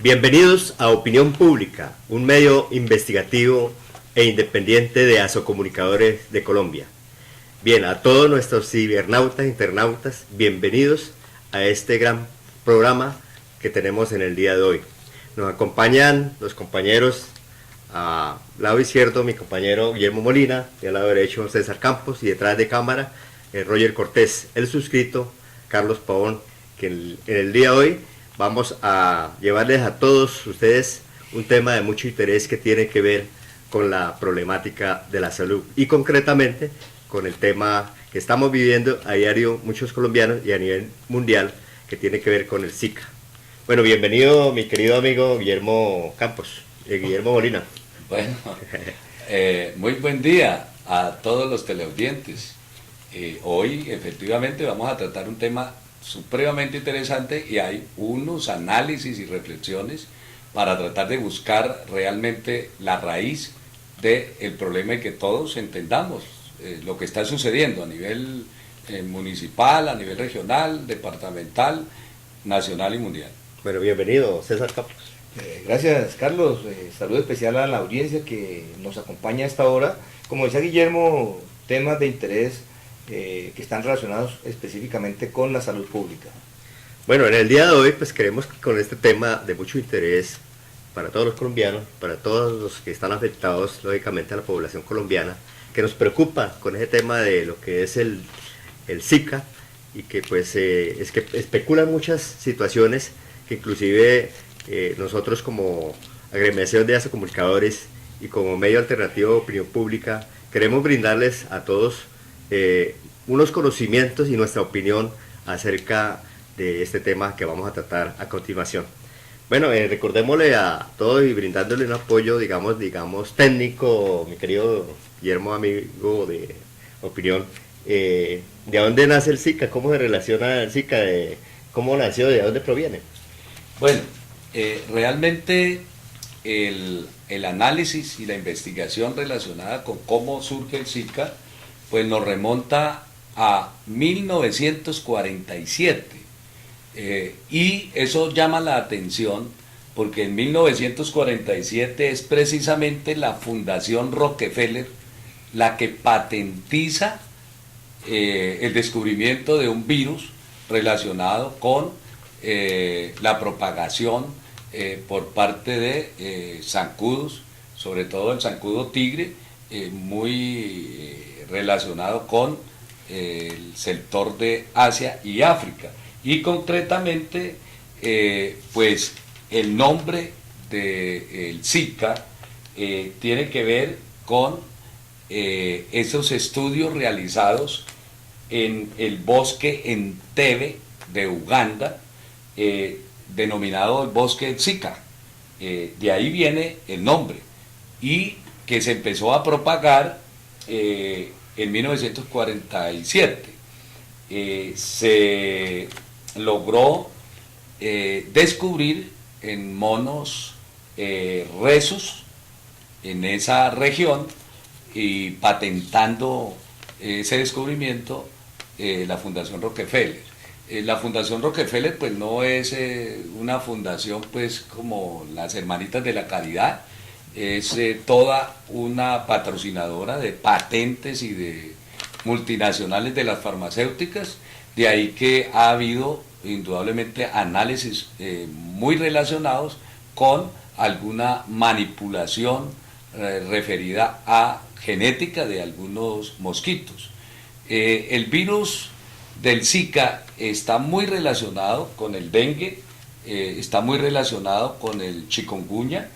Bienvenidos a Opinión Pública, un medio investigativo e independiente de Asocomunicadores de Colombia. Bien, a todos nuestros cibernautas, internautas, bienvenidos a este gran programa que tenemos en el día de hoy. Nos acompañan los compañeros, al lado izquierdo mi compañero Guillermo Molina, y al lado derecho César Campos, y detrás de cámara Roger Cortés, el suscrito Carlos Pavón, que en el día de hoy vamos a llevarles a todos ustedes un tema de mucho interés que tiene que ver con la problemática de la salud y concretamente con el tema que estamos viviendo a diario muchos colombianos y a nivel mundial, que tiene que ver con el Zika. Bueno, bienvenido mi querido amigo Guillermo Campos, Guillermo Molina. Bueno, muy buen día a todos los teleaudientes. Hoy efectivamente vamos a tratar un tema supremamente interesante y hay unos análisis y reflexiones para tratar de buscar realmente la raíz del problema y que todos entendamos lo que está sucediendo a nivel municipal, a nivel regional, departamental, nacional y mundial. Bueno, bienvenido César Campos. Gracias Carlos, saludo especial a la audiencia que nos acompaña a esta hora. Como decía Guillermo, temas de interés que están relacionados específicamente con la salud pública. Bueno, en el día de hoy pues creemos que con este tema de mucho interés para todos los colombianos, para todos los que están afectados lógicamente a la población colombiana, que nos preocupa con ese tema de lo que es el Zika, y que pues es que especulan muchas situaciones que inclusive nosotros como agremiación de Asocomunicadores y como medio alternativo de opinión pública queremos brindarles a todos unos conocimientos y nuestra opinión acerca de este tema que vamos a tratar a continuación. Bueno, recordémosle a todos y brindándole un apoyo, digamos técnico, mi querido Guillermo, amigo de opinión, ¿de dónde nace el Zika? ¿Cómo se relaciona el Zika? ¿Cómo nació? ¿De dónde proviene? Bueno, realmente el análisis y la investigación relacionada con cómo surge el Zika pues nos remonta a 1947 y eso llama la atención porque en 1947 es precisamente la Fundación Rockefeller la que patentiza el descubrimiento de un virus relacionado con la propagación por parte de zancudos, sobre todo el zancudo tigre, muy relacionado con el sector de Asia y África. Y concretamente, pues el nombre del Zika tiene que ver con esos estudios realizados en el bosque Entebbe de Uganda, denominado el bosque Zika. De ahí viene el nombre y que se empezó a propagar en 1947. Se logró descubrir en monos rhesus en esa región y patentando ese descubrimiento la Fundación Rockefeller. La Fundación Rockefeller pues no es una fundación pues como las Hermanitas de la Caridad, es toda una patrocinadora de patentes y de multinacionales de las farmacéuticas, de ahí que ha habido indudablemente análisis muy relacionados con alguna manipulación referida a genética de algunos mosquitos. El virus del Zika está muy relacionado con el dengue, está muy relacionado con el chikungunya,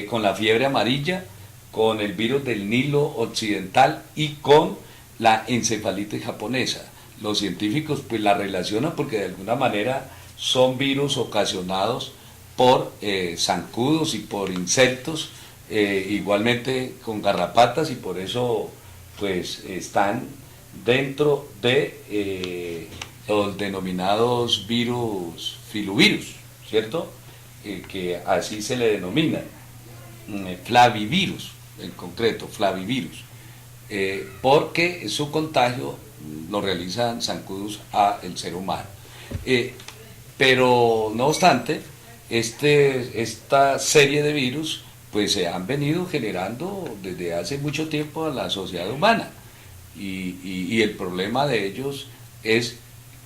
con la fiebre amarilla, con el virus del Nilo Occidental y con la encefalitis japonesa. Los científicos pues la relacionan porque de alguna manera son virus ocasionados por zancudos y por insectos, igualmente con garrapatas, y por eso pues están dentro de los denominados virus filovirus, ¿cierto? Que así se le denomina, flavivirus, en concreto, flavivirus, porque su contagio lo realizan zancudos al ser humano. Pero no obstante, esta serie de virus pues se han venido generando desde hace mucho tiempo a la sociedad humana y el problema de ellos es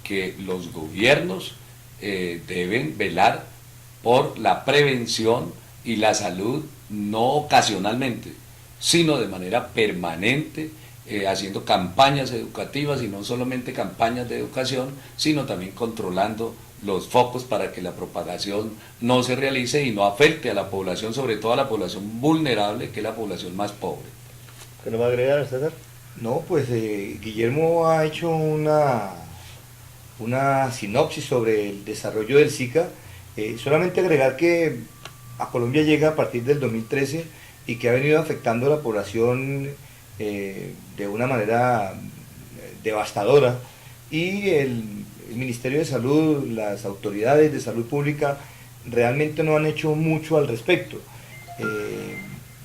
que los gobiernos deben velar por la prevención y la salud no ocasionalmente, sino de manera permanente, haciendo campañas educativas y no solamente campañas de educación, sino también controlando los focos para que la propagación no se realice y no afecte a la población, sobre todo a la población vulnerable, que es la población más pobre. ¿Qué nos va a agregar, César? No, pues Guillermo ha hecho una sinopsis sobre el desarrollo del Zika. Solamente agregar que a Colombia llega a partir del 2013 y que ha venido afectando a la población de una manera devastadora, y el Ministerio de Salud, las autoridades de salud pública realmente no han hecho mucho al respecto.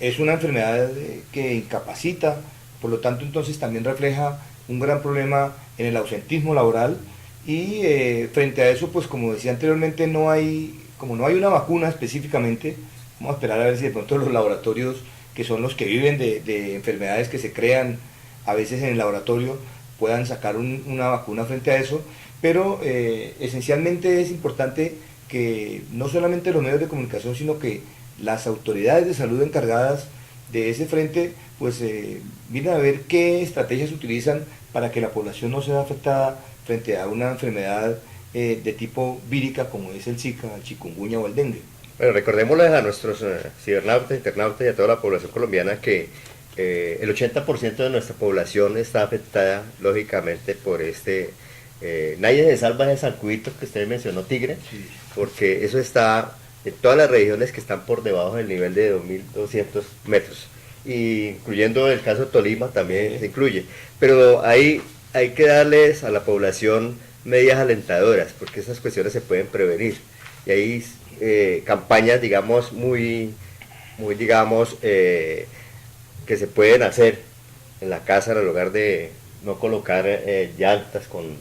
Es una enfermedad que incapacita, por lo tanto entonces también refleja un gran problema en el ausentismo laboral, y frente a eso, pues como decía anteriormente, como no hay una vacuna específicamente, vamos a esperar a ver si de pronto los laboratorios, que son los que viven de enfermedades que se crean a veces en el laboratorio, puedan sacar una vacuna frente a eso, pero esencialmente es importante que no solamente los medios de comunicación, sino que las autoridades de salud encargadas de ese frente, pues miren a ver qué estrategias utilizan para que la población no sea afectada frente a una enfermedad de tipo vírica como es el Zika, el chikungunya o el dengue. Bueno, recordémosles a nuestros cibernautas, internautas y a toda la población colombiana que el 80% de nuestra población está afectada, lógicamente, por nadie se salva de ese zancudito que usted mencionó, tigre, sí, porque eso está en todas las regiones que están por debajo del nivel de 2.200 metros, y incluyendo el caso de Tolima también se incluye, pero ahí hay que darles a la población medidas alentadoras, porque esas cuestiones se pueden prevenir, y hay campañas, digamos, muy digamos, que se pueden hacer en la casa, en el lugar de no colocar llantas con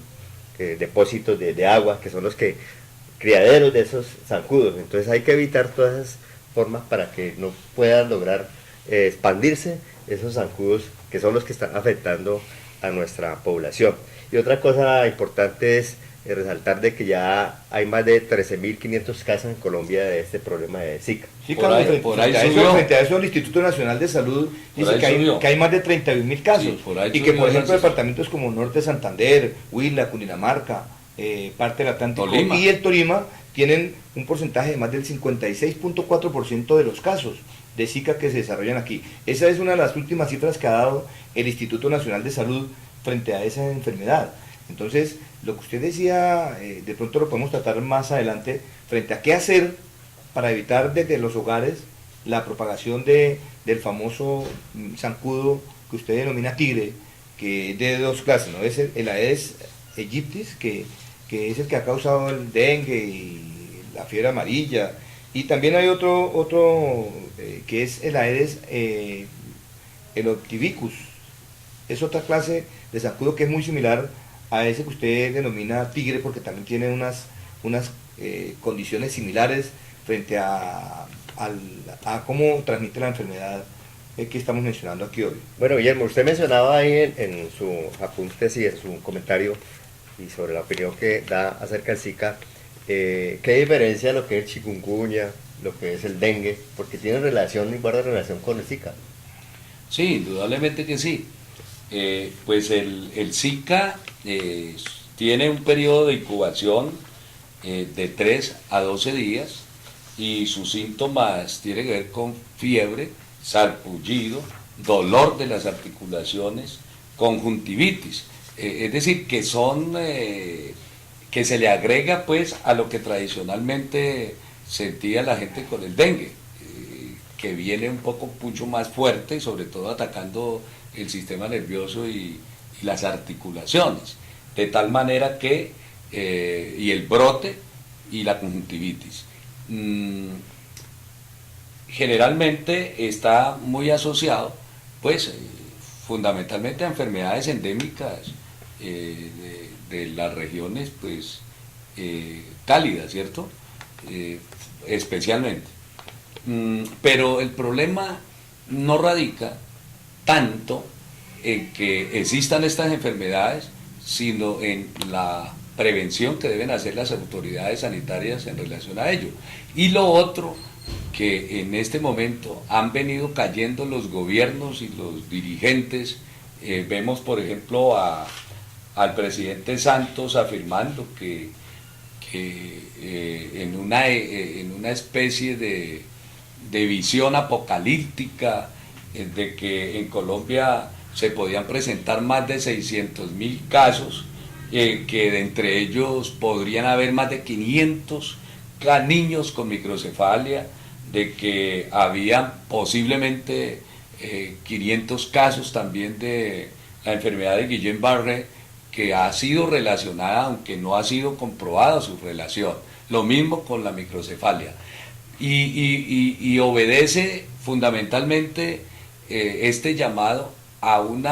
depósitos de agua, que son los criaderos de esos zancudos. Entonces hay que evitar todas esas formas para que no puedan lograr expandirse esos zancudos, que son los que están afectando a nuestra población. Y otra cosa importante es resaltar de que ya hay más de 13.500 casos en Colombia de este problema de Zika. Sí, Carlos, frente a eso el Instituto Nacional de Salud dice que hay más de 31.000 casos, sí, y que por ejemplo departamentos como Norte de Santander, Huila, Cundinamarca, parte del Atlántico Tolima y el Tolima tienen un porcentaje de más del 56.4% de los casos de Zika que se desarrollan aquí. Esa es una de las últimas cifras que ha dado el Instituto Nacional de Salud frente a esa enfermedad. Entonces, lo que usted decía, de pronto lo podemos tratar más adelante, frente a qué hacer para evitar desde los hogares la propagación del famoso zancudo que usted denomina tigre, que es de dos clases, ¿no? Es el Aedes aegyptis, que es el que ha causado el dengue y la fiebre amarilla, y también hay otro que es el Aedes aegypti, es otra clase de zancudo que es muy similar a ese que usted denomina tigre, porque también tiene unas condiciones similares frente a cómo transmite la enfermedad que estamos mencionando aquí hoy. Bueno, Guillermo, usted mencionaba ahí en sus apuntes y en su comentario y sobre la opinión que da acerca del Zika, ¿qué diferencia lo que es el chikungunya, lo que es el dengue? Porque tiene relación y guarda relación con el Zika. Sí, indudablemente que sí. Pues el Zika tiene un periodo de incubación de 3 a 12 días, y sus síntomas tienen que ver con fiebre, sarpullido, dolor de las articulaciones, conjuntivitis. Es decir, que son que se le agrega pues a lo que tradicionalmente sentía la gente con el dengue, que viene un poco mucho más fuerte, sobre todo atacando el sistema nervioso y las articulaciones, de tal manera que y el brote y la conjuntivitis generalmente está muy asociado pues fundamentalmente a enfermedades endémicas de las regiones pues cálidas, ¿cierto? especialmente. Pero el problema no radica tanto en que existan estas enfermedades, sino en la prevención que deben hacer las autoridades sanitarias en relación a ello. Y lo otro, que en este momento han venido cayendo los gobiernos y los dirigentes. Vemos, por ejemplo, al presidente Santos afirmando que en una especie de visión apocalíptica, de que en Colombia se podían presentar más de 600.000 casos, que de entre ellos podrían haber más de 500 niños con microcefalia, de que había posiblemente 500 casos también de la enfermedad de Guillain-Barré, que ha sido relacionada, aunque no ha sido comprobada su relación. Lo mismo con la microcefalia. Y obedece fundamentalmente este llamado a un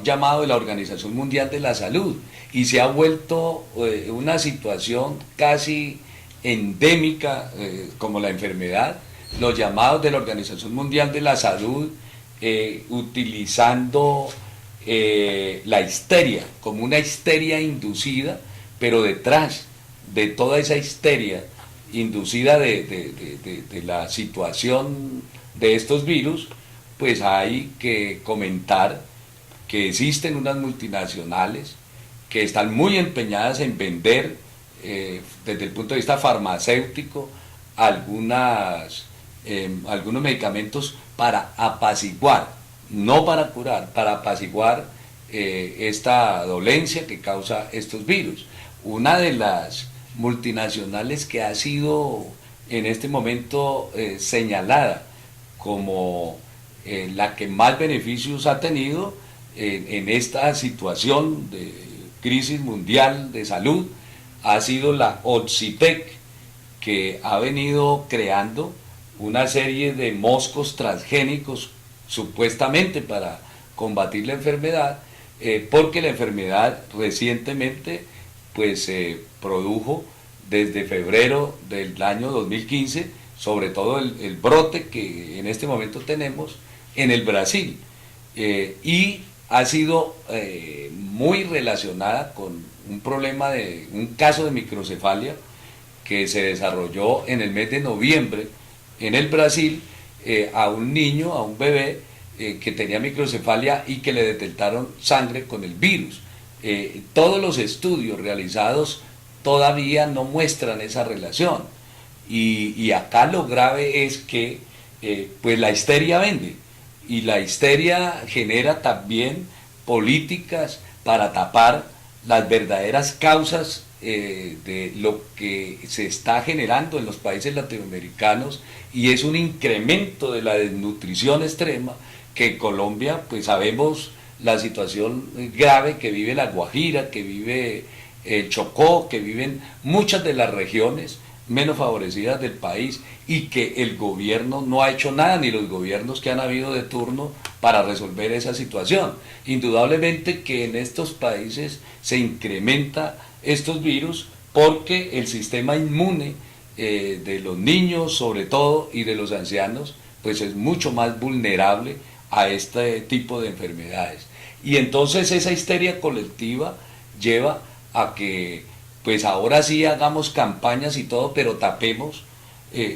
llamado de la Organización Mundial de la Salud, y se ha vuelto una situación casi endémica como la enfermedad, los llamados de la Organización Mundial de la Salud utilizando la histeria como una histeria inducida, pero detrás de toda esa histeria inducida de la situación de estos virus, pues hay que comentar que existen unas multinacionales que están muy empeñadas en vender desde el punto de vista farmacéutico algunos medicamentos para apaciguar, no para curar, para apaciguar esta dolencia que causa estos virus. Una de las multinacionales que ha sido en este momento señalada como la que más beneficios ha tenido en esta situación de crisis mundial de salud ha sido la Oxitec, que ha venido creando una serie de moscos transgénicos supuestamente para combatir la enfermedad, porque la enfermedad recientemente pues se produjo desde febrero del año 2015, sobre todo el brote que en este momento tenemos en el Brasil, y ha sido muy relacionada con un caso de microcefalia que se desarrolló en el mes de noviembre en el Brasil, a un niño, a un bebé que tenía microcefalia y que le detectaron sangre con el virus. Todos los estudios realizados todavía no muestran esa relación, y acá lo grave es que pues la histeria vende, y la histeria genera también políticas para tapar las verdaderas causas de lo que se está generando en los países latinoamericanos, y es un incremento de la desnutrición extrema que en Colombia pues sabemos la situación grave que vive la Guajira, que vive el Chocó, que viven muchas de las regiones menos favorecidas del país, y que el gobierno no ha hecho nada, ni los gobiernos que han habido de turno, para resolver esa situación. Indudablemente que en estos países se incrementa estos virus porque el sistema inmune de los niños sobre todo y de los ancianos pues es mucho más vulnerable a este tipo de enfermedades, y entonces esa histeria colectiva lleva a que pues ahora sí hagamos campañas y todo, pero tapemos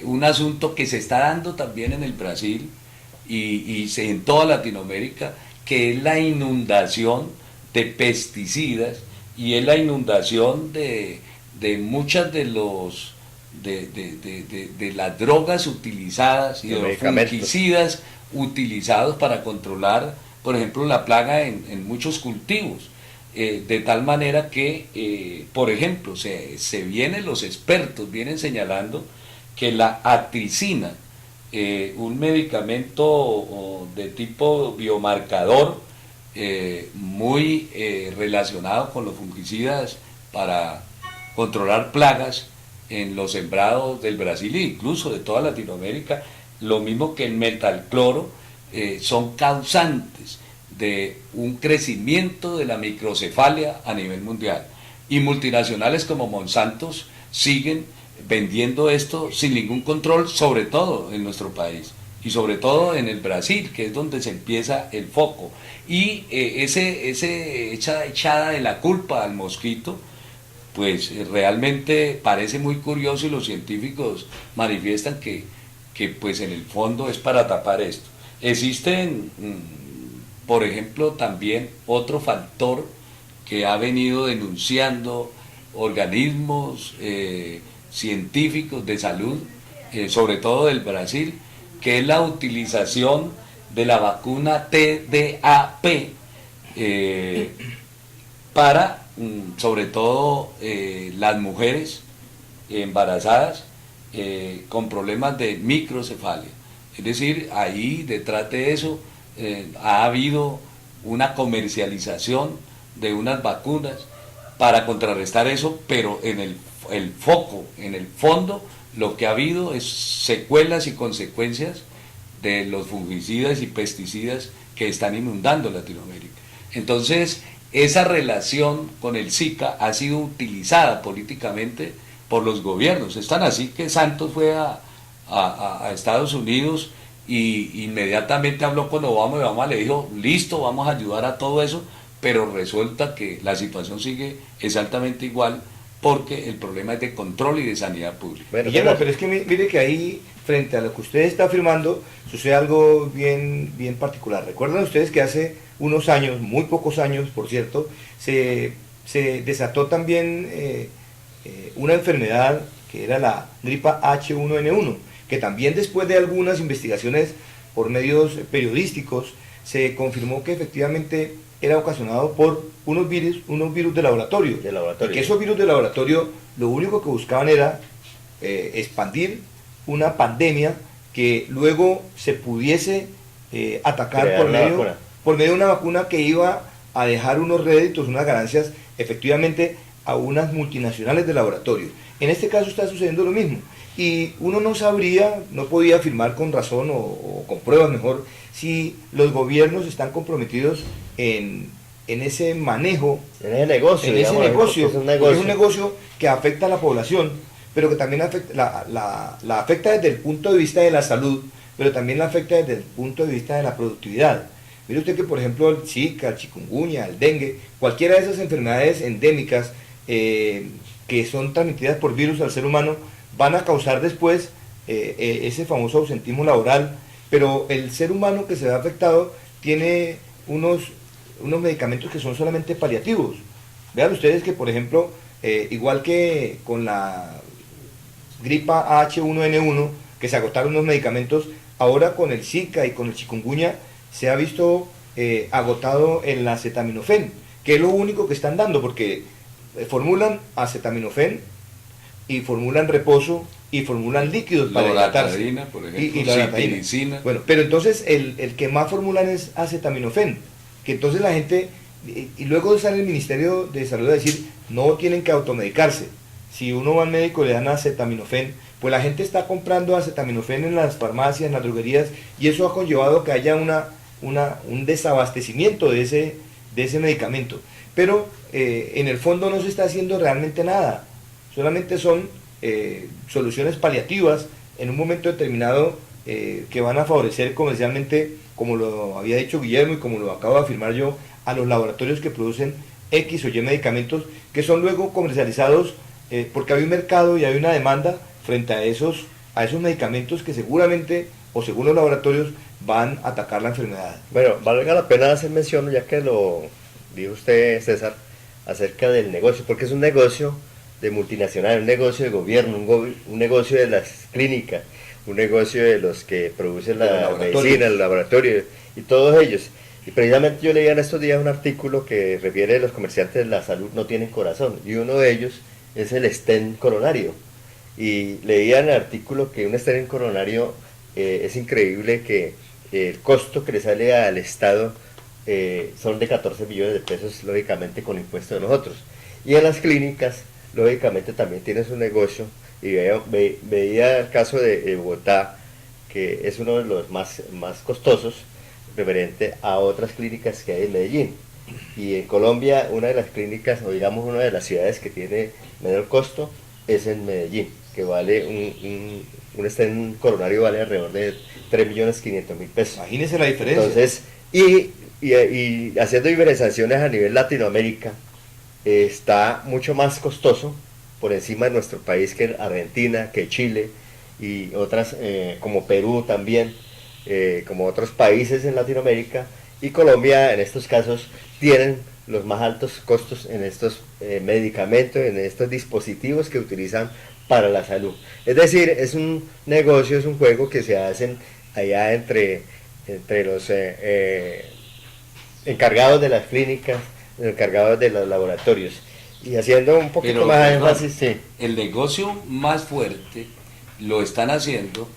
un asunto que se está dando también en el Brasil y en toda Latinoamérica, que es la inundación de pesticidas, y es la inundación de muchas de las drogas utilizadas y de los fungicidas utilizados para controlar, por ejemplo, la plaga en muchos cultivos. De tal manera que, por ejemplo, los expertos vienen señalando que la atricina, un medicamento de tipo biomarcador muy relacionado con los fungicidas para controlar plagas en los sembrados del Brasil e incluso de toda Latinoamérica, lo mismo que el metalcloro, son causantes de un crecimiento de la microcefalia a nivel mundial, y multinacionales como Monsanto siguen vendiendo esto sin ningún control, sobre todo en nuestro país y sobre todo en el Brasil, que es donde se empieza el foco. Y ese echada de la culpa al mosquito, pues realmente parece muy curioso, y los científicos manifiestan que pues en el fondo es para tapar esto. Existen, por ejemplo, también otro factor que ha venido denunciando organismos científicos de salud, sobre todo del Brasil, que es la utilización de la vacuna TDAP para, sobre todo, las mujeres embarazadas con problemas de microcefalia. Es decir, ahí detrás de eso ha habido una comercialización de unas vacunas para contrarrestar eso, pero en el foco, en el fondo, lo que ha habido es secuelas y consecuencias de los fungicidas y pesticidas que están inundando Latinoamérica. Entonces, esa relación con el Zika ha sido utilizada políticamente por los gobiernos. Es tan así que Santos fue a Estados Unidos y inmediatamente habló con Obama, y Obama le dijo, listo, vamos a ayudar a todo eso, pero resulta que la situación sigue exactamente igual, porque el problema es de control y de sanidad pública. Bueno, Guillermo, pero es que mire que ahí, frente a lo que usted está afirmando, sucede algo bien particular. Recuerdan ustedes que hace unos años, muy pocos años, por cierto, se desató también una enfermedad que era la gripa H1N1, que también después de algunas investigaciones por medios periodísticos, se confirmó que efectivamente era ocasionado por unos virus de laboratorio. Y que esos virus de laboratorio lo único que buscaban era expandir una pandemia que luego se pudiese atacar por medio de una vacuna que iba a dejar unos réditos, unas ganancias efectivamente a unas multinacionales de laboratorio. En este caso está sucediendo lo mismo. Y uno no sabría, no podía afirmar con razón o con pruebas mejor, si los gobiernos están comprometidos en ese manejo, en ese negocio, es un negocio que afecta a la población, pero que también afecta, la afecta desde el punto de vista de la salud, pero también la afecta desde el punto de vista de la productividad. Mire usted que, por ejemplo, el Zika, el chikungunya, el dengue, cualquiera de esas enfermedades endémicas que son transmitidas por virus al ser humano, van a causar después ese famoso ausentismo laboral, pero el ser humano que se ve afectado tiene unos medicamentos que son solamente paliativos. Vean ustedes que, por ejemplo, igual que con la gripa H1N1, que se agotaron los medicamentos, ahora con el Zika y con el chikungunya se ha visto agotado el acetaminofén, que es lo único que están dando, porque formulan acetaminofén y formulan reposo y formulan líquidos para hidratarse. Por ejemplo, y la citiricina. Bueno, pero entonces el que más formulan es acetaminofén, que entonces la gente, y luego sale el Ministerio de Salud a decir, no tienen que automedicarse. Si uno va al médico y le dan acetaminofén, pues la gente está comprando acetaminofén en las farmacias, en las droguerías, y eso ha conllevado que haya un desabastecimiento de ese medicamento. Pero en el fondo no se está haciendo realmente nada. Solamente son soluciones paliativas en un momento determinado que van a favorecer comercialmente, como lo había dicho Guillermo y como lo acabo de afirmar yo, a los laboratorios que producen X o Y medicamentos que son luego comercializados porque hay un mercado y hay una demanda frente a esos medicamentos que seguramente o según los laboratorios van a atacar la enfermedad. Bueno, valga la pena hacer mención, ya que lo dijo usted, César, acerca del negocio, porque es un negocio de multinacional, un negocio de gobierno, un negocio de las clínicas, un negocio de los que producen la medicina, el laboratorio y todos ellos. Y precisamente yo leía en estos días un artículo que refiere a los comerciantes de la salud no tienen corazón, y uno de ellos es el stent coronario. Y leía en el artículo que un stent coronario es increíble, que el costo que le sale al Estado son de 14 millones de pesos, lógicamente con impuestos de nosotros. Y en las clínicas, lógicamente también tiene su negocio, y veía el caso de Bogotá, que es uno de los más costosos, referente a otras clínicas que hay en Medellín. Y en Colombia, una de las clínicas, o digamos una de las ciudades que tiene menor costo, es en Medellín. que vale un stent coronario vale alrededor de 3.500.000 pesos. Imagínense la diferencia. Entonces, y haciendo diferenciaciones a nivel Latinoamérica, está mucho más costoso por encima de nuestro país que Argentina, que Chile y otras como Perú también, como otros países en Latinoamérica, y Colombia en estos casos tienen los más altos costos en estos medicamentos, en estos dispositivos que utilizan para la salud. Es decir, es un negocio, es un juego que se hacen allá entre los encargados de las clínicas, encargados de los laboratorios. Y haciendo un poquito Pero, más perdón, énfasis, sí. el negocio más fuerte lo están haciendo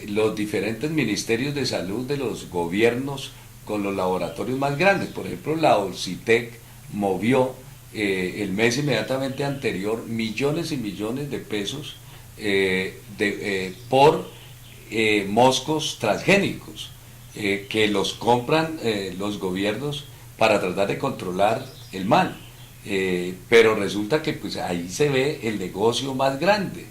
los diferentes ministerios de salud de los gobiernos con los laboratorios más grandes. Por ejemplo, la Olcitec movió el mes inmediatamente anterior millones y millones de pesos por moscos transgénicos que los compran los gobiernos para tratar de controlar el mal. Pero resulta que pues ahí se ve el negocio más grande.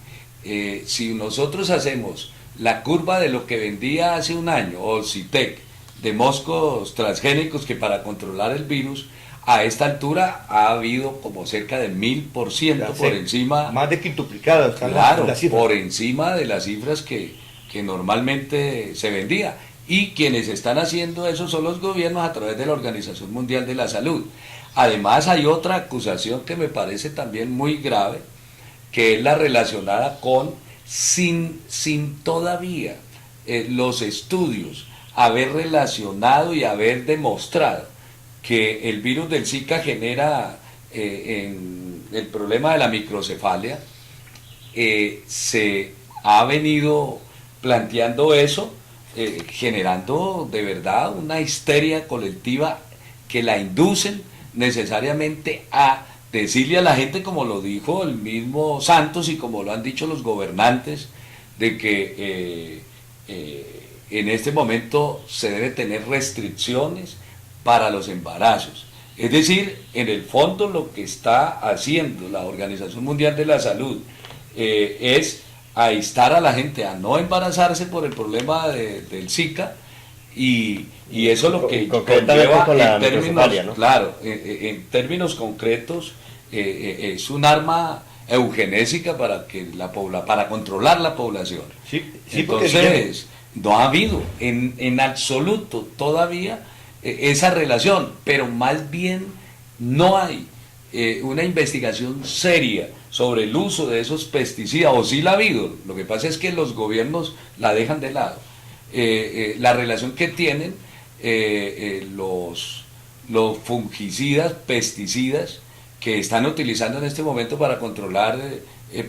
Si nosotros hacemos la curva de lo que vendía hace un año Olcitec de moscos transgénicos que para controlar el virus, a esta altura ha habido como cerca de 1000% por encima. Más de quintuplicado. Claro, por encima de las cifras que normalmente se vendía. Y quienes están haciendo eso son los gobiernos a través de la Organización Mundial de la Salud. Además hay otra acusación que me parece también muy grave, que es la relacionada con sin todavía los estudios haber relacionado y haber demostrado que el virus del Zika genera en el problema de la microcefalia. Se ha venido planteando eso, generando de verdad una histeria colectiva que la inducen necesariamente a decirle a la gente, como lo dijo el mismo Santos y como lo han dicho los gobernantes, de que en este momento se debe tener restricciones para los embarazos. Es decir, en el fondo lo que está haciendo la Organización Mundial de la Salud es a instar a la gente a no embarazarse por el problema del Zika, y eso lo que conlleva en términos, ¿no? Claro, en términos concretos, es un arma eugenésica para controlar la población. Sí, entonces no ha habido en absoluto todavía esa relación, pero más bien no hay una investigación seria sobre el uso de esos pesticidas, o sí la ha habido. Lo que pasa es que los gobiernos la dejan de lado. La relación que tienen los fungicidas, pesticidas que están utilizando en este momento para controlar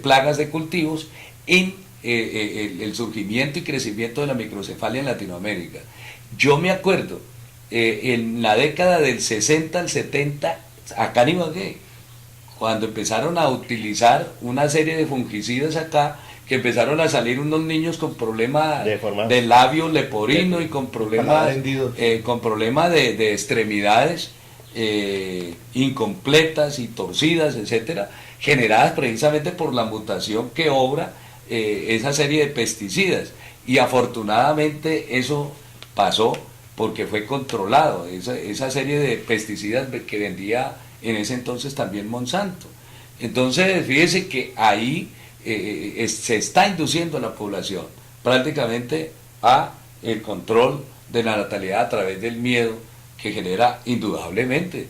plagas de cultivos en el surgimiento y crecimiento de la microcefalia en Latinoamérica. Yo me acuerdo en la década del 60 al 70 acá en Ibagué, cuando empezaron a utilizar una serie de fungicidas acá, que empezaron a salir unos niños con problemas de labio leporino y con problemas de extremidades incompletas y torcidas, etcétera, generadas precisamente por la mutación que obra esa serie de pesticidas. Y afortunadamente eso pasó porque fue controlado, esa serie de pesticidas que vendía en ese entonces también Monsanto. Entonces fíjese que ahí se está induciendo a la población prácticamente a el control de la natalidad a través del miedo que genera indudablemente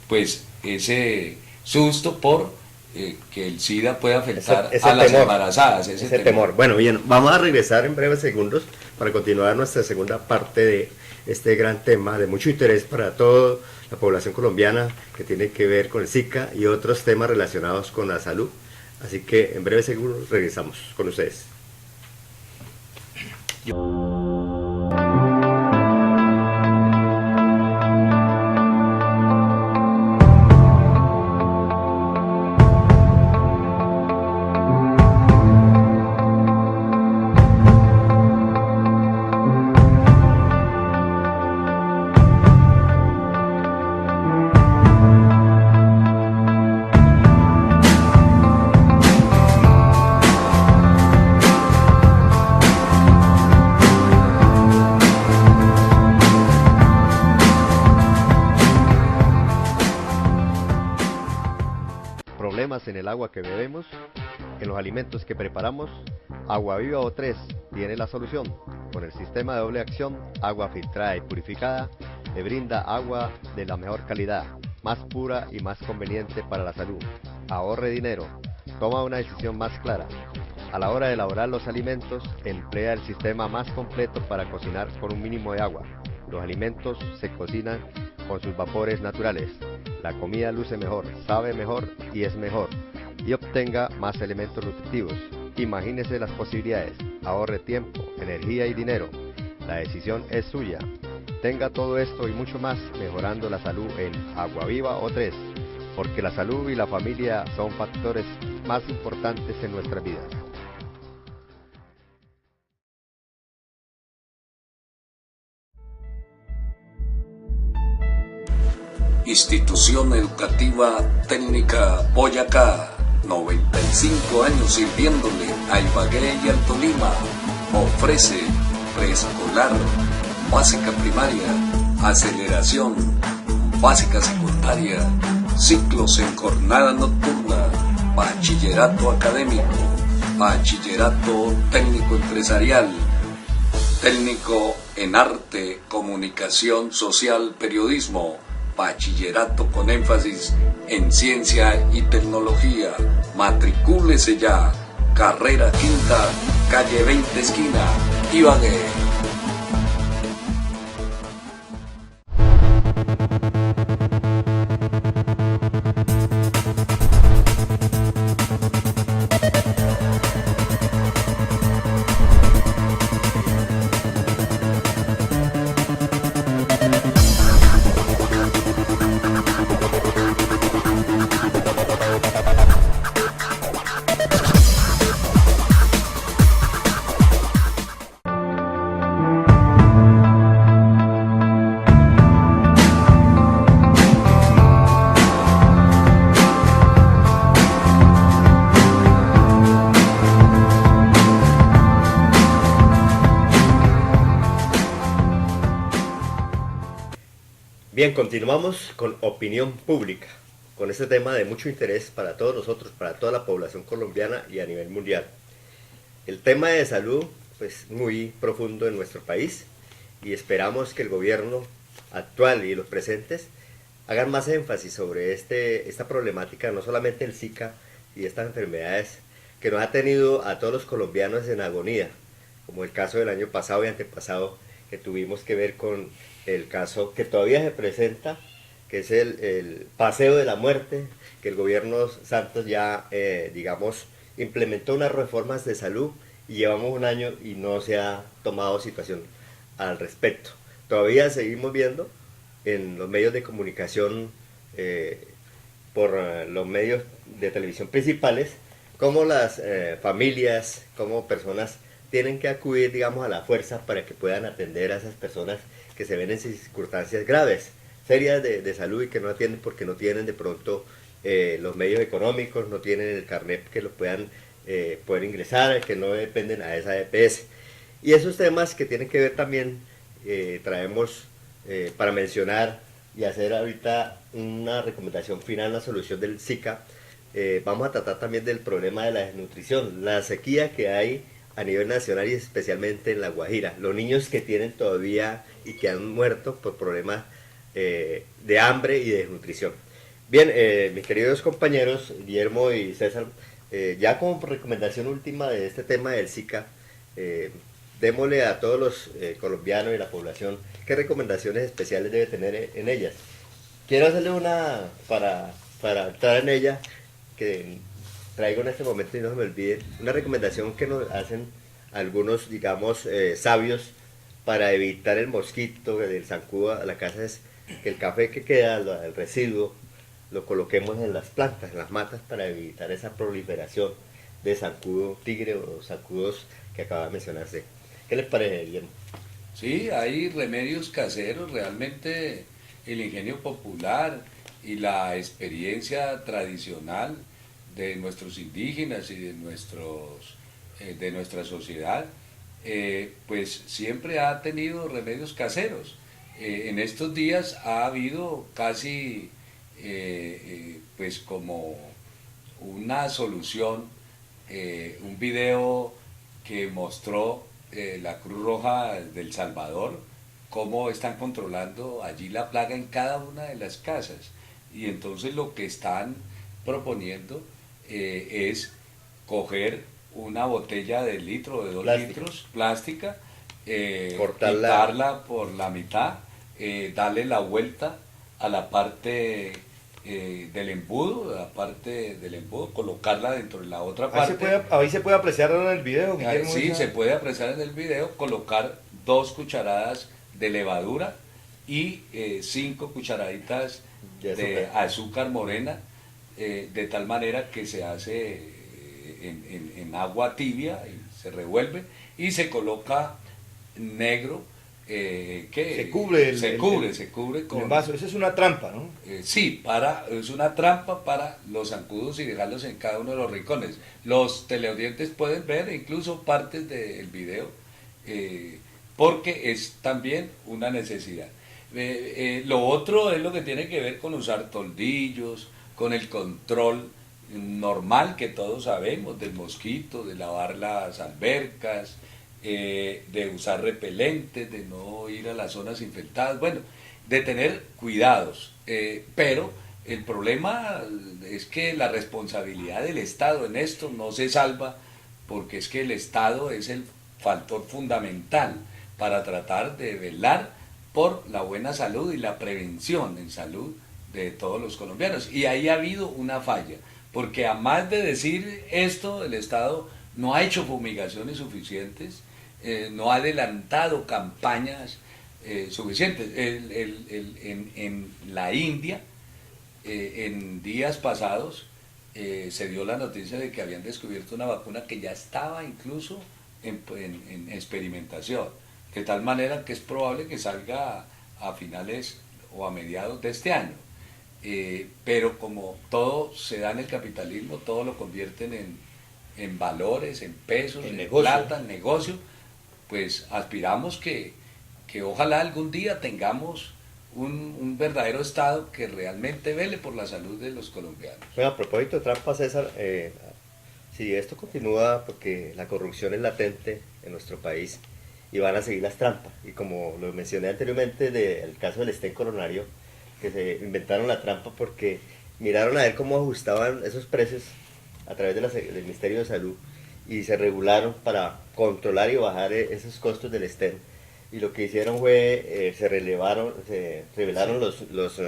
pues ese susto por que el SIDA puede afectar a las embarazadas. Ese temor. Bueno, bien, vamos a regresar en breves segundos para continuar nuestra segunda parte de este gran tema de mucho interés para toda la población colombiana, que tiene que ver con el Zika y otros temas relacionados con la salud. Así que en breve segundos regresamos con ustedes. en el agua que bebemos, en los alimentos que preparamos, Agua Viva O3 tiene la solución. Con el sistema de doble acción, agua filtrada y purificada, le brinda agua de la mejor calidad, más pura y más conveniente para la salud. Ahorre dinero, toma una decisión más clara. A la hora de elaborar los alimentos, emplea el sistema más completo para cocinar con un mínimo de agua. Los alimentos se cocinan con sus vapores naturales. La comida luce mejor, sabe mejor y es mejor. Y obtenga más elementos nutritivos. Imagínese las posibilidades. Ahorre tiempo, energía y dinero. La decisión es suya. Tenga todo esto y mucho más mejorando la salud en Agua Viva O3, porque la salud y la familia son factores más importantes en nuestras vidas. Institución Educativa Técnica Boyacá, 95 años sirviéndole a Ibagué y Alto Lima. Ofrece preescolar, básica primaria, aceleración, básica secundaria, ciclos en jornada nocturna, bachillerato académico, bachillerato técnico empresarial, técnico en arte, comunicación social, periodismo, bachillerato con énfasis en ciencia y tecnología. Matricúlese ya. Carrera Quinta, calle 20 esquina, Ibagué. Bien, continuamos con opinión pública, con este tema de mucho interés para todos nosotros, para toda la población colombiana y a nivel mundial. El tema de salud, pues muy profundo en nuestro país, y esperamos que el gobierno actual y los presentes hagan más énfasis sobre esta problemática, no solamente el Zika y estas enfermedades que nos ha tenido a todos los colombianos en agonía, como el caso del año pasado y antepasado que tuvimos que ver con el caso que todavía se presenta, que es el paseo de la muerte, que el gobierno Santos ya, implementó unas reformas de salud y llevamos un año y no se ha tomado situación al respecto. Todavía seguimos viendo en los medios de comunicación, por los medios de televisión principales, cómo las familias, cómo personas tienen que acudir, digamos, a la fuerza para que puedan atender a esas personas que se ven en circunstancias graves, serias de salud y que no atienden porque no tienen de pronto los medios económicos, no tienen el carnet que lo puedan poder ingresar, que no dependen a esa EPS. Y esos temas que tienen que ver también, traemos para mencionar y hacer ahorita una recomendación final, una solución del Zika. Vamos a tratar también del problema de la desnutrición, la sequía que hay a nivel nacional y especialmente en La Guajira. Los niños que tienen todavía y que han muerto por problemas de hambre y de desnutrición. Bien, mis queridos compañeros Guillermo y César, ya como recomendación última de este tema del Zika, démosle a todos los colombianos y la población qué recomendaciones especiales debe tener en ellas. Quiero hacerle una, para entrar en ella, que traigo en este momento y no se me olvide, una recomendación que nos hacen algunos, digamos, sabios para evitar el mosquito, el zancudo a la casa, es que el café que queda, el residuo, lo coloquemos en las plantas, en las matas, para evitar esa proliferación de zancudo tigre o zancudos que acaba de mencionarse. ¿Qué les parece, Guillermo? Sí, hay remedios caseros, realmente el ingenio popular y la experiencia tradicional de nuestros indígenas y de nuestra sociedad, pues siempre ha tenido remedios caseros. En estos días ha habido casi pues como una solución, un video que mostró la Cruz Roja del Salvador, cómo están controlando allí la plaga en cada una de las casas. Y entonces lo que están proponiendo es coger una botella de litro, de 2 litros, plástica, cortarla por la mitad, darle la vuelta a la parte del embudo, colocarla dentro de la otra parte. Ahí se puede apreciar en el video, Guillermo. Sí, se puede apreciar en el video, colocar 2 cucharadas de levadura y 5 cucharaditas de azúcar morena, de tal manera que se hace en agua tibia y se revuelve y se coloca negro, se cubre se cubre con el vaso. Esa es una trampa, ¿no? Sí, es una trampa para los zancudos y dejarlos en cada uno de los rincones. Los teleaudientes pueden ver incluso partes del video, porque es también una necesidad. Lo otro es lo que tiene que ver con usar toldillos, con el control normal que todos sabemos del mosquito, de lavar las albercas, de usar repelentes, de no ir a las zonas infectadas, bueno, de tener cuidados, pero el problema es que la responsabilidad del Estado en esto no se salva, porque es que el Estado es el factor fundamental para tratar de velar por la buena salud y la prevención en salud de todos los colombianos. Y ahí ha habido una falla, porque a más de decir esto, el Estado no ha hecho fumigaciones suficientes, no ha adelantado campañas suficientes. En la India, en días pasados, se dio la noticia de que habían descubierto una vacuna que ya estaba incluso en experimentación, de tal manera que es probable que salga a finales o a mediados de este año. Pero como todo se da en el capitalismo, todo lo convierten en valores, en pesos, en plata, en negocio, pues aspiramos que ojalá algún día tengamos un verdadero Estado que realmente vele por la salud de los colombianos. Bueno, a propósito de trampa, César, si esto continúa, porque la corrupción es latente en nuestro país y van a seguir las trampas, y como lo mencioné anteriormente del caso del estén coronario, que se inventaron la trampa porque miraron a ver cómo ajustaban esos precios a través del Ministerio de Salud y se regularon para controlar y bajar esos costos del estén, y lo que hicieron fue se revelaron sí. los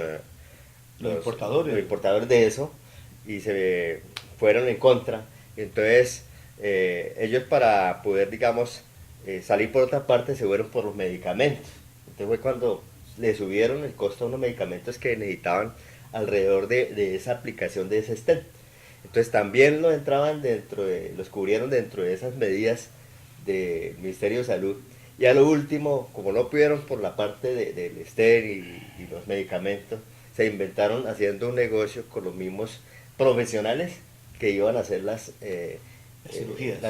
importadores de eso y se fueron en contra. Entonces ellos, para poder, digamos, salir por otra parte, se fueron por los medicamentos. Entonces fue cuando le subieron el costo a unos medicamentos que necesitaban alrededor de esa aplicación de ese stent. Entonces también los cubrieron dentro de esas medidas del Ministerio de Salud. Y a lo último, como no pudieron por la parte del stent y los medicamentos, se inventaron haciendo un negocio con los mismos profesionales que iban a hacer las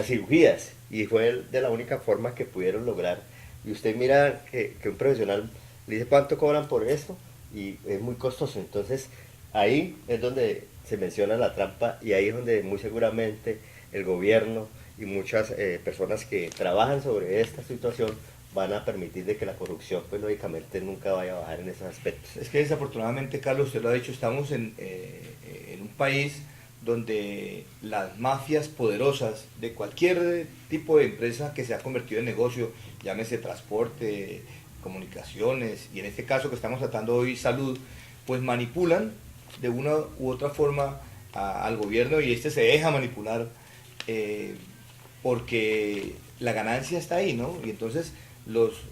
cirugías. Y fue de la única forma que pudieron lograr. Y usted mira que un profesional le dice cuánto cobran por esto y es muy costoso. Entonces ahí es donde se menciona la trampa, y ahí es donde muy seguramente el gobierno y muchas personas que trabajan sobre esta situación van a permitir de que la corrupción, pues lógicamente, nunca vaya a bajar en esos aspectos. Es que desafortunadamente, Carlos, usted lo ha dicho, estamos en un país donde las mafias poderosas de cualquier tipo de empresa que se ha convertido en negocio, llámese transporte, comunicaciones, y en este caso que estamos tratando hoy, salud, pues manipulan de una u otra forma al gobierno, y este se deja manipular porque la ganancia está ahí, ¿no? Y entonces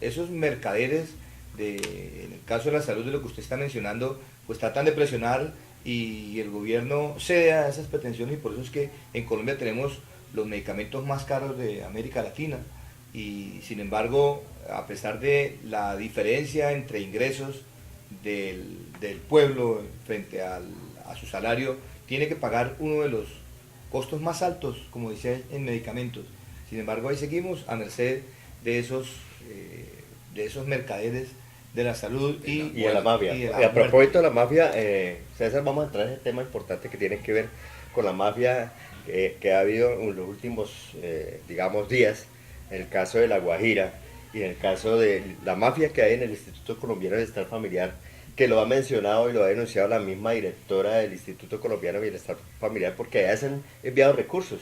esos mercaderes, en el caso de la salud, de lo que usted está mencionando, pues tratan de presionar, y el gobierno cede a esas pretensiones, y por eso es que en Colombia tenemos los medicamentos más caros de América Latina, y sin embargo, a pesar de la diferencia entre ingresos del pueblo frente a su salario, tiene que pagar uno de los costos más altos, como decía, en medicamentos. Sin embargo, ahí seguimos a merced de esos mercaderes de la salud y de la mafia. Y a propósito de la mafia, César, vamos a entrar en ese tema importante que tiene que ver con la mafia que ha habido en los últimos, digamos, días, en el caso de La Guajira y en el caso de la mafia que hay en el Instituto Colombiano de Bienestar Familiar, que lo ha mencionado y lo ha denunciado la misma directora del Instituto Colombiano de Bienestar Familiar, porque allá se han enviado recursos.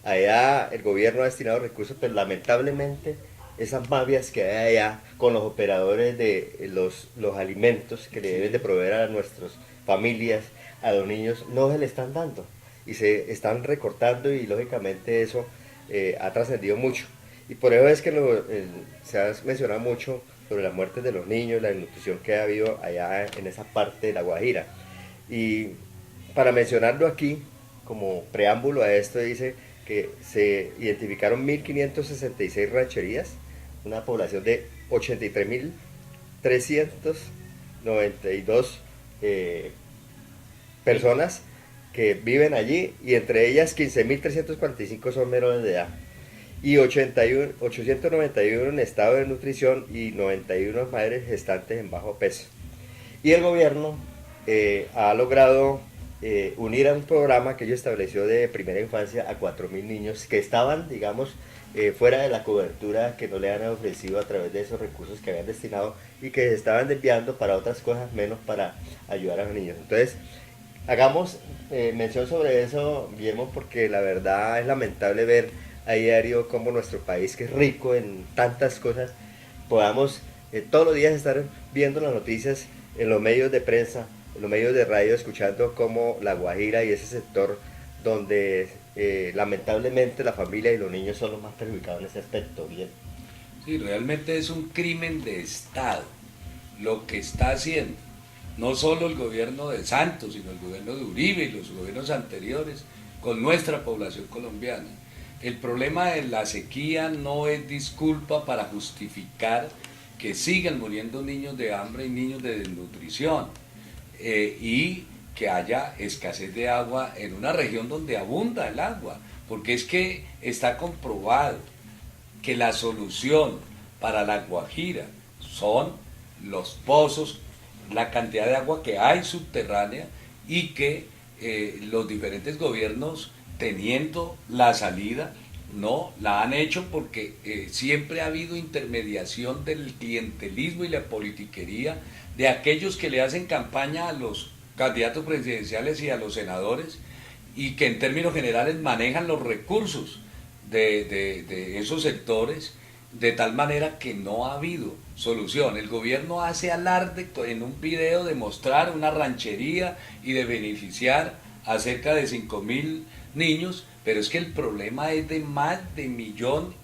Allá el gobierno ha destinado recursos, pero lamentablemente esas mafias que hay allá con los operadores de los alimentos que le deben de proveer a nuestras familias, a los niños, no se le están dando y se están recortando, y lógicamente eso ha trascendido mucho. Y por eso es que se ha mencionado mucho sobre las muertes de los niños, la desnutrición que ha habido allá en esa parte de La Guajira. Y para mencionarlo aquí, como preámbulo a esto, dice que se identificaron 1.566 rancherías, una población de 83.392 personas que viven allí, y entre ellas 15.345 son menores de edad, y 891 en estado de nutrición y 91 madres gestantes en bajo peso. Y el gobierno ha logrado unir a un programa que ellos estableció de primera infancia a 4.000 niños que estaban, digamos, fuera de la cobertura que no le han ofrecido a través de esos recursos que habían destinado y que se estaban desviando para otras cosas menos para ayudar a los niños. Entonces, hagamos mención sobre eso, Guillermo, porque la verdad es lamentable ver a diario cómo nuestro país, que es rico en tantas cosas, podamos todos los días estar viendo las noticias en los medios de prensa, en los medios de radio, escuchando cómo La Guajira y ese sector donde lamentablemente la familia y los niños son los más perjudicados en ese aspecto. Bien. Sí, realmente es un crimen de Estado lo que está haciendo, no solo el gobierno de Santos, sino el gobierno de Uribe y los gobiernos anteriores con nuestra población colombiana. El problema de la sequía no es disculpa para justificar que sigan muriendo niños de hambre y niños de desnutrición, y que haya escasez de agua en una región donde abunda el agua, porque es que está comprobado que la solución para La Guajira son los pozos, la cantidad de agua que hay subterránea, y que los diferentes gobiernos, teniendo la salida, no la han hecho porque siempre ha habido intermediación del clientelismo y la politiquería de aquellos que le hacen campaña a los candidatos presidenciales y a los senadores, y que en términos generales manejan los recursos de esos sectores, de tal manera que no ha habido solución. El gobierno hace alarde en un video de mostrar una ranchería y de beneficiar a cerca de 5.000 niños, pero es que el problema es de más de 1,5 millones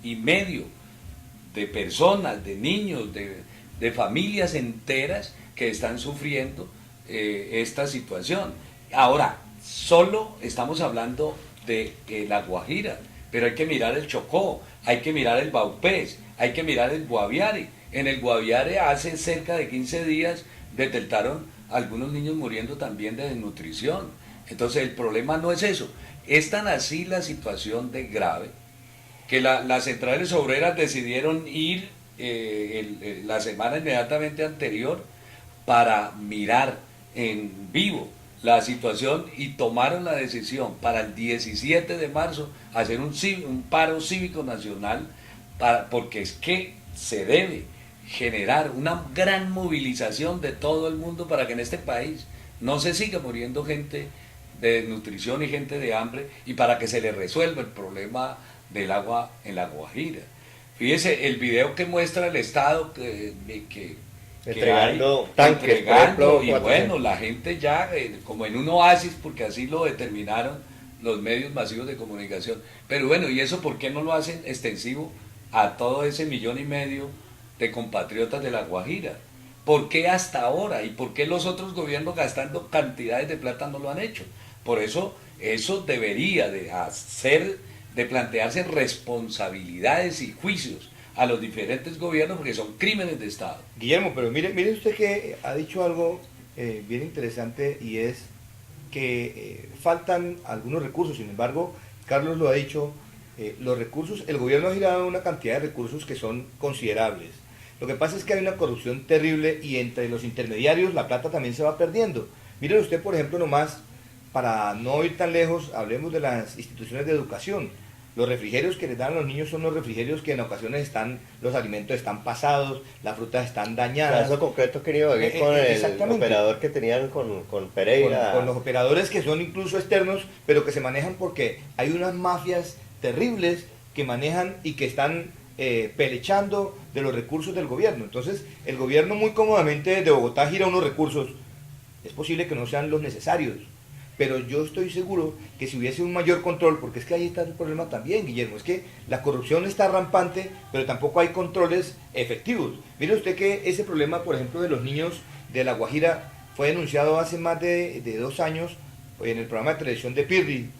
de personas, de niños, de familias enteras que están sufriendo esta situación. Ahora, solo estamos hablando de La Guajira, pero hay que mirar el Chocó, hay que mirar el Baupés, hay que mirar el Guaviare. En el Guaviare hace cerca de 15 días detectaron algunos niños muriendo también de desnutrición. Entonces el problema no es eso, es tan así la situación de grave que las centrales obreras decidieron ir la semana inmediatamente anterior para mirar en vivo la situación, y tomaron la decisión para el 17 de marzo hacer un paro cívico nacional, porque es que se debe generar una gran movilización de todo el mundo para que en este país no se siga muriendo gente de desnutrición y gente de hambre, y para que se le resuelva el problema del agua en La Guajira. Fíjese el video que muestra el Estado que entregando hay, tanques, entregando, por ejemplo, y bueno, la gente ya como en un oasis, porque así lo determinaron los medios masivos de comunicación. Pero bueno, ¿y eso por qué no lo hacen extensivo a todo ese 1,5 millones de compatriotas de La Guajira? ¿Por qué hasta ahora? ¿Y por qué los otros gobiernos gastando cantidades de plata no lo han hecho? Por eso debería de plantearse responsabilidades y juicios a los diferentes gobiernos, porque son crímenes de Estado. Guillermo, pero mire usted que ha dicho algo bien interesante, y es que faltan algunos recursos. Sin embargo, Carlos lo ha dicho, los recursos, el gobierno ha girado una cantidad de recursos que son considerables. Lo que pasa es que hay una corrupción terrible, y entre los intermediarios la plata también se va perdiendo. Miren usted, por ejemplo, nomás para no ir tan lejos, hablemos de las instituciones de educación. Los refrigerios que les dan a los niños son los refrigerios que en ocasiones los alimentos están pasados, las frutas están dañadas. Caso concreto querido aquí con el operador que tenían con Pereira. Con los operadores que son incluso externos, pero que se manejan porque hay unas mafias terribles que manejan y que están pelechando de los recursos del gobierno. Entonces, el gobierno muy cómodamente de Bogotá gira unos recursos. Es posible que no sean los necesarios, pero yo estoy seguro que si hubiese un mayor control, porque es que ahí está el problema también, Guillermo, es que la corrupción está rampante, pero tampoco hay controles efectivos. Mire usted que ese problema, por ejemplo, de los niños de La Guajira fue denunciado hace más de 2 años en el programa de televisión de Pirri,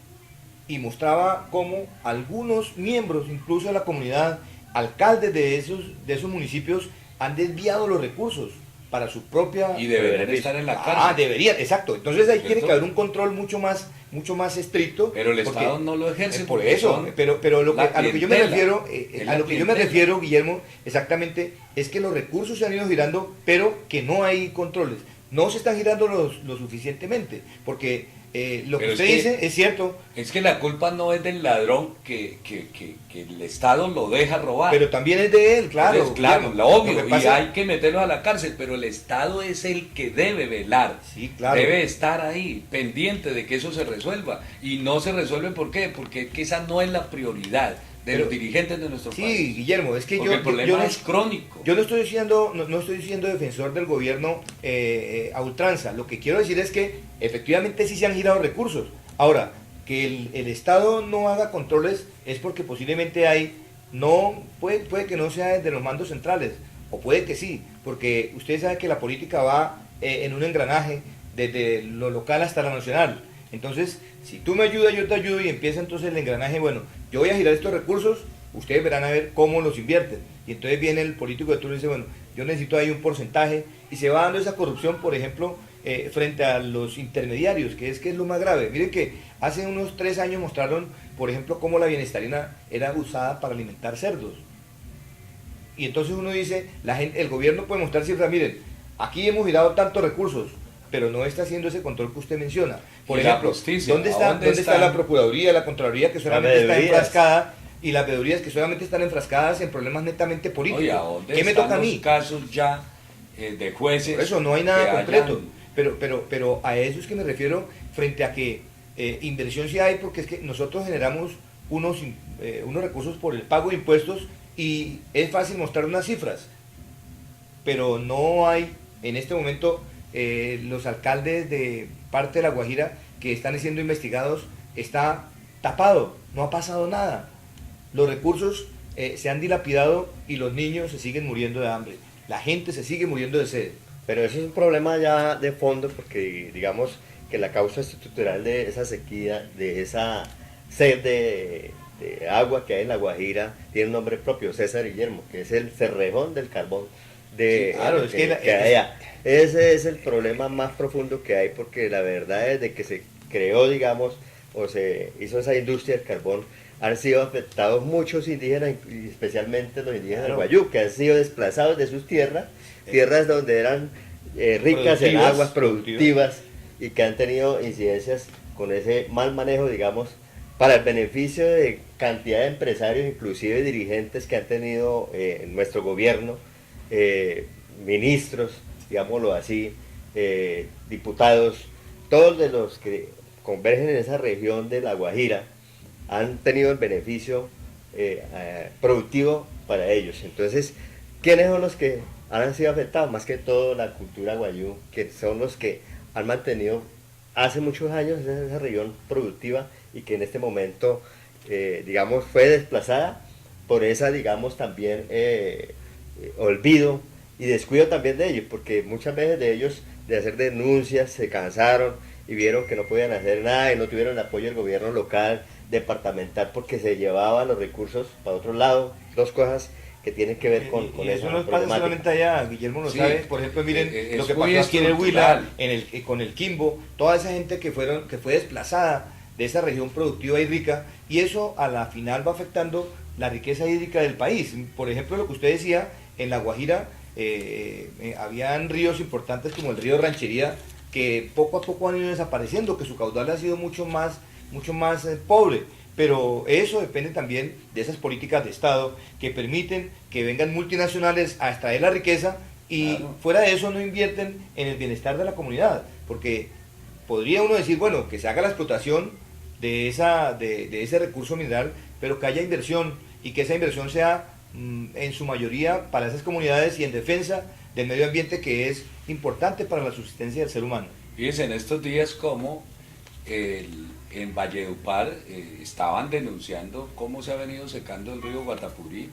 y mostraba cómo algunos miembros, incluso de la comunidad, alcaldes de esos municipios, han desviado los recursos para su propia... Y deberían estar en la cárcel. Deberían, exacto. Entonces ahí tiene que haber un control mucho más estricto. Pero el Estado no lo ejerce. Por eso, pero a lo que yo me refiero, Guillermo, exactamente, es que los recursos se han ido girando, pero que no hay controles. No se están girando lo suficientemente, porque lo que usted dice es cierto. Es que la culpa no es del ladrón que el Estado lo deja robar. Pero también es de él, claro. Es claro, lo obvio, y hay que meterlo a la cárcel, pero el Estado es el que debe velar. Sí, claro. Debe estar ahí, pendiente de que eso se resuelva. Y no se resuelve, ¿por qué? Porque esa no es la prioridad de los dirigentes de nuestro país. Sí, Guillermo, es que el problema es crónico. Yo no estoy siendo defensor del gobierno a ultranza. Lo que quiero decir es que efectivamente sí se han girado recursos. Ahora, que el Estado no haga controles es porque posiblemente puede que no sea desde los mandos centrales, o puede que sí, porque usted sabe que la política va en un engranaje desde lo local hasta lo nacional. Entonces, si tú me ayudas, yo te ayudo, y empieza entonces el engranaje. Bueno, yo voy a girar estos recursos, ustedes verán a ver cómo los invierten. Y entonces viene el político de turno y dice, bueno, yo necesito ahí un porcentaje, y se va dando esa corrupción, por ejemplo, frente a los intermediarios, que es lo más grave. Miren que hace unos 3 años mostraron, por ejemplo, cómo la bienestarina era usada para alimentar cerdos. Y entonces uno dice, el gobierno puede mostrar cifras, miren, aquí hemos girado tantos recursos, pero no está haciendo ese control que usted menciona. Por ejemplo, ¿dónde está la Procuraduría, la Contraloría, que solamente está enfrascada, y las veedurías que solamente están enfrascadas en problemas netamente políticos? Oye, ¿qué me toca a mí? Los casos ya de jueces. Por eso no hay nada concreto. Pero a eso es que me refiero, frente a que inversión sí hay, porque es que nosotros generamos unos recursos por el pago de impuestos, y es fácil mostrar unas cifras, pero no hay en este momento los alcaldes de parte de La Guajira que están siendo investigados. Está tapado, no ha pasado nada. Los recursos se han dilapidado y los niños se siguen muriendo de hambre, la gente se sigue muriendo de sed. Pero eso es un problema ya de fondo, porque digamos que la causa estructural de esa sequía, de esa sed de agua que hay en La Guajira, tiene un nombre propio, César Guillermo, que es el cerrejón del carbón que hay allá. Ese es el problema más profundo que hay, porque la verdad es de que se creó, digamos, o se hizo esa industria del carbón, han sido afectados muchos indígenas, y especialmente los indígenas del Guayú, que han sido desplazados de sus tierras donde eran ricas en aguas productivas, y que han tenido incidencias con ese mal manejo, digamos, para el beneficio de cantidad de empresarios, inclusive dirigentes que han tenido nuestro gobierno, ministros, digámoslo así, diputados, todos de los que convergen en esa región de La Guajira han tenido el beneficio productivo para ellos. Entonces, ¿quiénes son los que han sido afectados? Más que todo la cultura guayú, que son los que han mantenido hace muchos años esa región productiva, y que en este momento, digamos, fue desplazada por esa, digamos, también olvido y descuido también de ellos, porque muchas veces de ellos, de hacer denuncias, se cansaron y vieron que no podían hacer nada, y no tuvieron el apoyo del gobierno local, departamental, porque se llevaban los recursos para otro lado. Dos cosas que tienen que ver con eso no pasa solamente allá, Guillermo lo sabe. Por ejemplo, miren lo que pasó aquí en el Huila, con el Quimbo, toda esa gente que fue desplazada de esa región productiva y rica, y eso a la final va afectando la riqueza hídrica del país. Por ejemplo, lo que usted decía, en La Guajira habían ríos importantes como el río Ranchería, que poco a poco han ido desapareciendo, que su caudal ha sido mucho más pobre. Pero eso depende también de esas políticas de Estado que permiten que vengan multinacionales a extraer la riqueza y Claro. fuera de eso no invierten en el bienestar de la comunidad. Porque podría uno decir, bueno, que se haga la explotación de ese recurso mineral, pero que haya inversión y que esa inversión sea en su mayoría para esas comunidades y en defensa del medio ambiente, que es importante para la subsistencia del ser humano. Fíjense en estos días como en Valledupar estaban denunciando cómo se ha venido secando el río Guatapurí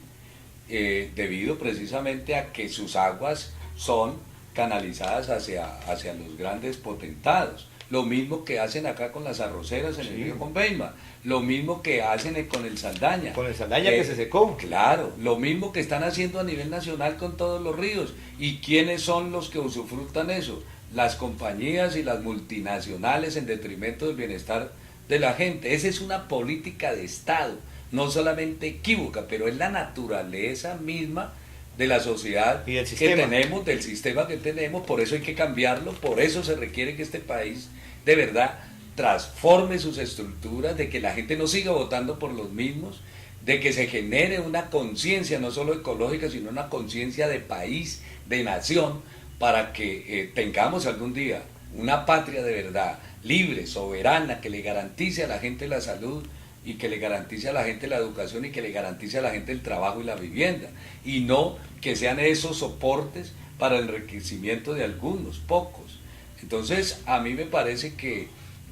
debido precisamente a que sus aguas son canalizadas hacia los grandes potentados. Lo mismo que hacen acá con las arroceras en el Sí. río Conveima, lo mismo que hacen con el Saldaña. Con el Saldaña que se secó. Claro, lo mismo que están haciendo a nivel nacional con todos los ríos. ¿Y quiénes son los que usufructan eso? Las compañías y las multinacionales en detrimento del bienestar de la gente. Esa es una política de Estado, no solamente equívoca, pero es la naturaleza misma de la sociedad Y del que sistema. tenemos, del sistema que tenemos. Por eso hay que cambiarlo, por eso se requiere que este país de verdad transforme sus estructuras, de que la gente no siga votando por los mismos, de que se genere una conciencia no solo ecológica, sino una conciencia de país, de nación, para que tengamos algún día una patria de verdad, libre, soberana, que le garantice a la gente la salud y que le garantice a la gente la educación y que le garantice a la gente el trabajo y la vivienda, y no que sean esos soportes para el enriquecimiento de algunos, pocos. Entonces, a mí me parece que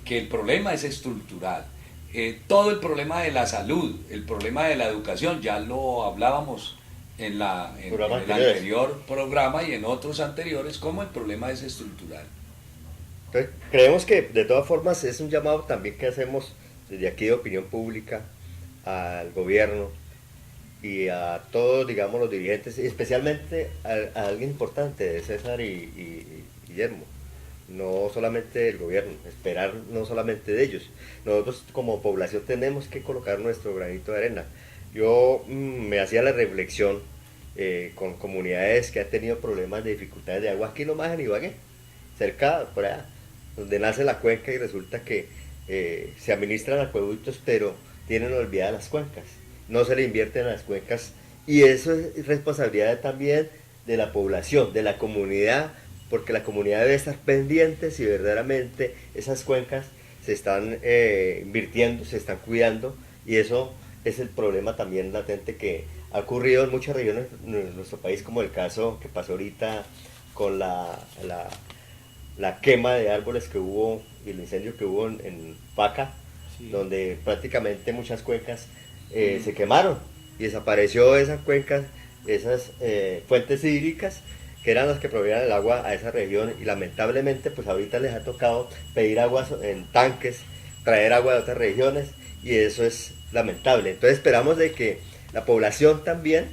el problema es estructural. Todo el problema de la salud, el problema de la educación, ya lo hablábamos en el anterior programa y en otros anteriores, como el problema es estructural. Entonces, creemos que de todas formas es un llamado también que hacemos desde aquí de opinión pública al gobierno y a todos, digamos, los dirigentes, y especialmente a alguien importante, de César y Guillermo. No solamente del gobierno, esperar no solamente de ellos. Nosotros como población tenemos que colocar nuestro granito de arena. Yo me hacía la reflexión con comunidades que han tenido problemas de dificultades de agua aquí nomás en Ibagué, cerca por allá, donde nace la cuenca y resulta que se administran acueductos pero tienen olvidadas las cuencas, no se le invierten en las cuencas y eso es responsabilidad también de la población, de la comunidad, porque la comunidad debe estar pendiente si verdaderamente esas cuencas se están invirtiendo, se están cuidando, y eso es el problema también latente que ha ocurrido en muchas regiones de nuestro país, como el caso que pasó ahorita con la quema de árboles que hubo y el incendio que hubo en Paca, Sí. donde prácticamente muchas cuencas se quemaron y desapareció esas cuencas, esas fuentes hídricas que eran las que proveían el agua a esa región, y lamentablemente pues ahorita les ha tocado pedir aguas en tanques, traer agua de otras regiones, y eso es lamentable. Entonces esperamos de que la población también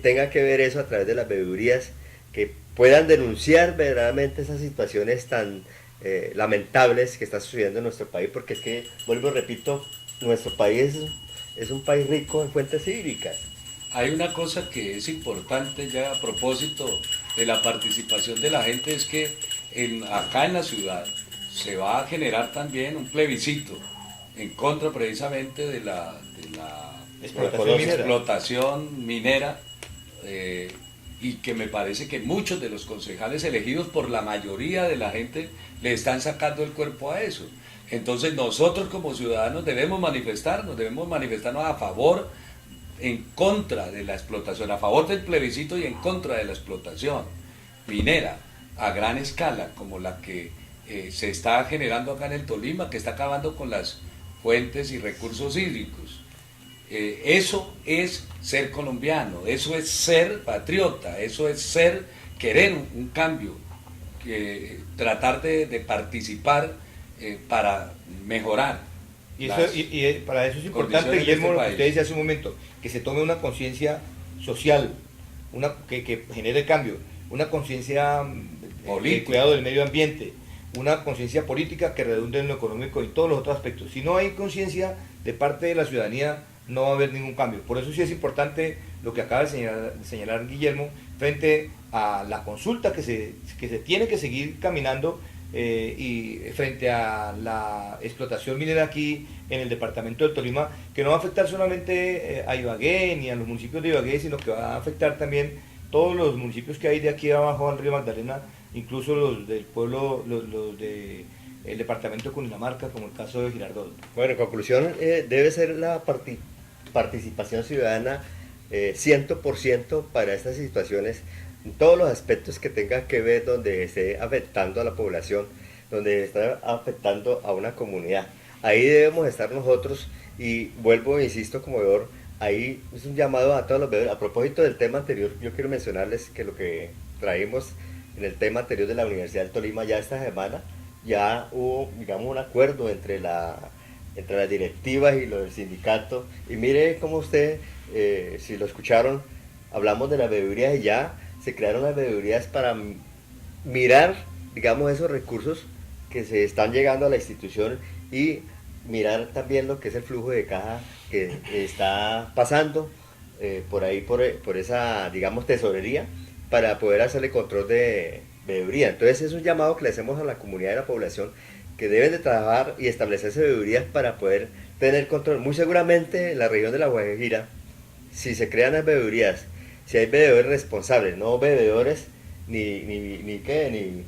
tenga que ver eso a través de las veedurías, que puedan denunciar verdaderamente esas situaciones tan lamentables que están sucediendo en nuestro país, porque es que, vuelvo y repito, nuestro país es un país rico en fuentes hídricas. Hay una cosa que es importante ya a propósito de la participación de la gente, es que acá en la ciudad se va a generar también un plebiscito en contra precisamente de la explotación minera, y que me parece que muchos de los concejales elegidos por la mayoría de la gente le están sacando el cuerpo a eso. Entonces nosotros como ciudadanos debemos manifestarnos a favor, en contra de la explotación, a favor del plebiscito y en contra de la explotación minera a gran escala, como la que se está generando acá en el Tolima, que está acabando con las fuentes y recursos hídricos. Eso es ser colombiano, eso es ser patriota, eso es querer un cambio, tratar de participar para mejorar. Y para eso es importante, Guillermo, lo que usted decía hace un momento, que se tome una conciencia social, que genere cambio, una conciencia de cuidado del medio ambiente, una conciencia política que redunde en lo económico y todos los otros aspectos. Si no hay conciencia de parte de la ciudadanía, no va a haber ningún cambio. Por eso sí es importante lo que acaba de señalar Guillermo, frente a la consulta que se tiene que seguir caminando, y frente a la explotación minera aquí en el departamento del Tolima, que no va a afectar solamente a Ibagué ni a los municipios de Ibagué, sino que va a afectar también todos los municipios que hay de aquí abajo al río Magdalena, incluso los del pueblo, los de el departamento de Cundinamarca, como el caso de Girardot. Bueno, en conclusión, debe ser la participación ciudadana 100% para estas situaciones, en todos los aspectos que tengan que ver donde esté afectando a la población, donde está afectando a una comunidad. Ahí debemos estar nosotros y vuelvo e insisto como veedor, ahí es un llamado a todos los veedores. A propósito del tema anterior, yo quiero mencionarles que lo que traímos en el tema anterior de la Universidad del Tolima ya esta semana, ya hubo, digamos, un acuerdo entre las directivas y los del sindicato. Y mire cómo usted, si lo escucharon, hablamos de las bebedurías y ya se crearon las bebedurías para mirar, digamos, esos recursos que se están llegando a la institución y mirar también lo que es el flujo de caja que está pasando por ahí, por esa, digamos, tesorería, para poder hacerle control de bebeduría. Entonces es un llamado que le hacemos a la comunidad y a la población que deben de trabajar y establecerse bebedurías para poder tener control. Muy seguramente en la región de La Guajira, si se crean las bebedurías, si hay bebedores responsables, no bebedores ni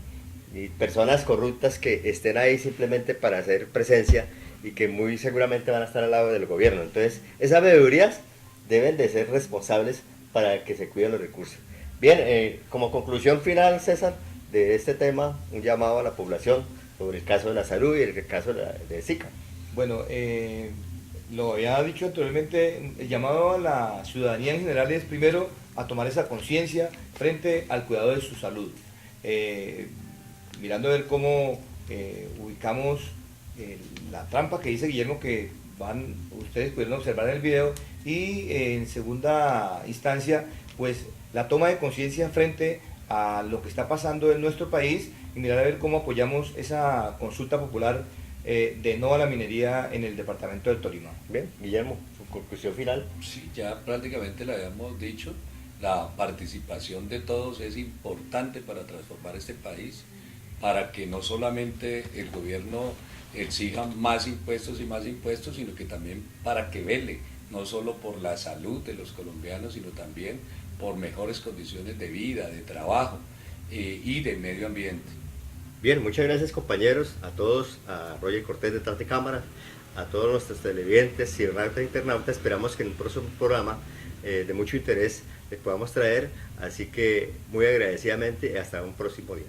personas corruptas que estén ahí simplemente para hacer presencia y que muy seguramente van a estar al lado del gobierno. Entonces esas bebedurías deben de ser responsables para que se cuiden los recursos. Bien, como conclusión final, César, de este tema, un llamado a la población sobre el caso de la salud y el caso de Zika. Bueno, lo había dicho anteriormente, el llamado a la ciudadanía en general es primero a tomar esa conciencia frente al cuidado de su salud. Mirando a ver cómo ubicamos la trampa que dice Guillermo que ustedes pudieron observar en el video, y en segunda instancia, pues la toma de conciencia frente a lo que está pasando en nuestro país y mirar a ver cómo apoyamos esa consulta popular de no a la minería en el departamento del Tolima. Bien, Guillermo, su conclusión final. Sí, ya prácticamente lo habíamos dicho, la participación de todos es importante para transformar este país, para que no solamente el gobierno exija más impuestos y más impuestos, sino que también para que vele no solo por la salud de los colombianos, sino también por mejores condiciones de vida, de trabajo y de medio ambiente. Bien, muchas gracias compañeros, a todos, a Roger Cortés detrás de cámara, a todos nuestros televidentes, cibernautas e internautas. Esperamos que en un próximo programa de mucho interés les podamos traer, así que muy agradecidamente hasta un próximo día.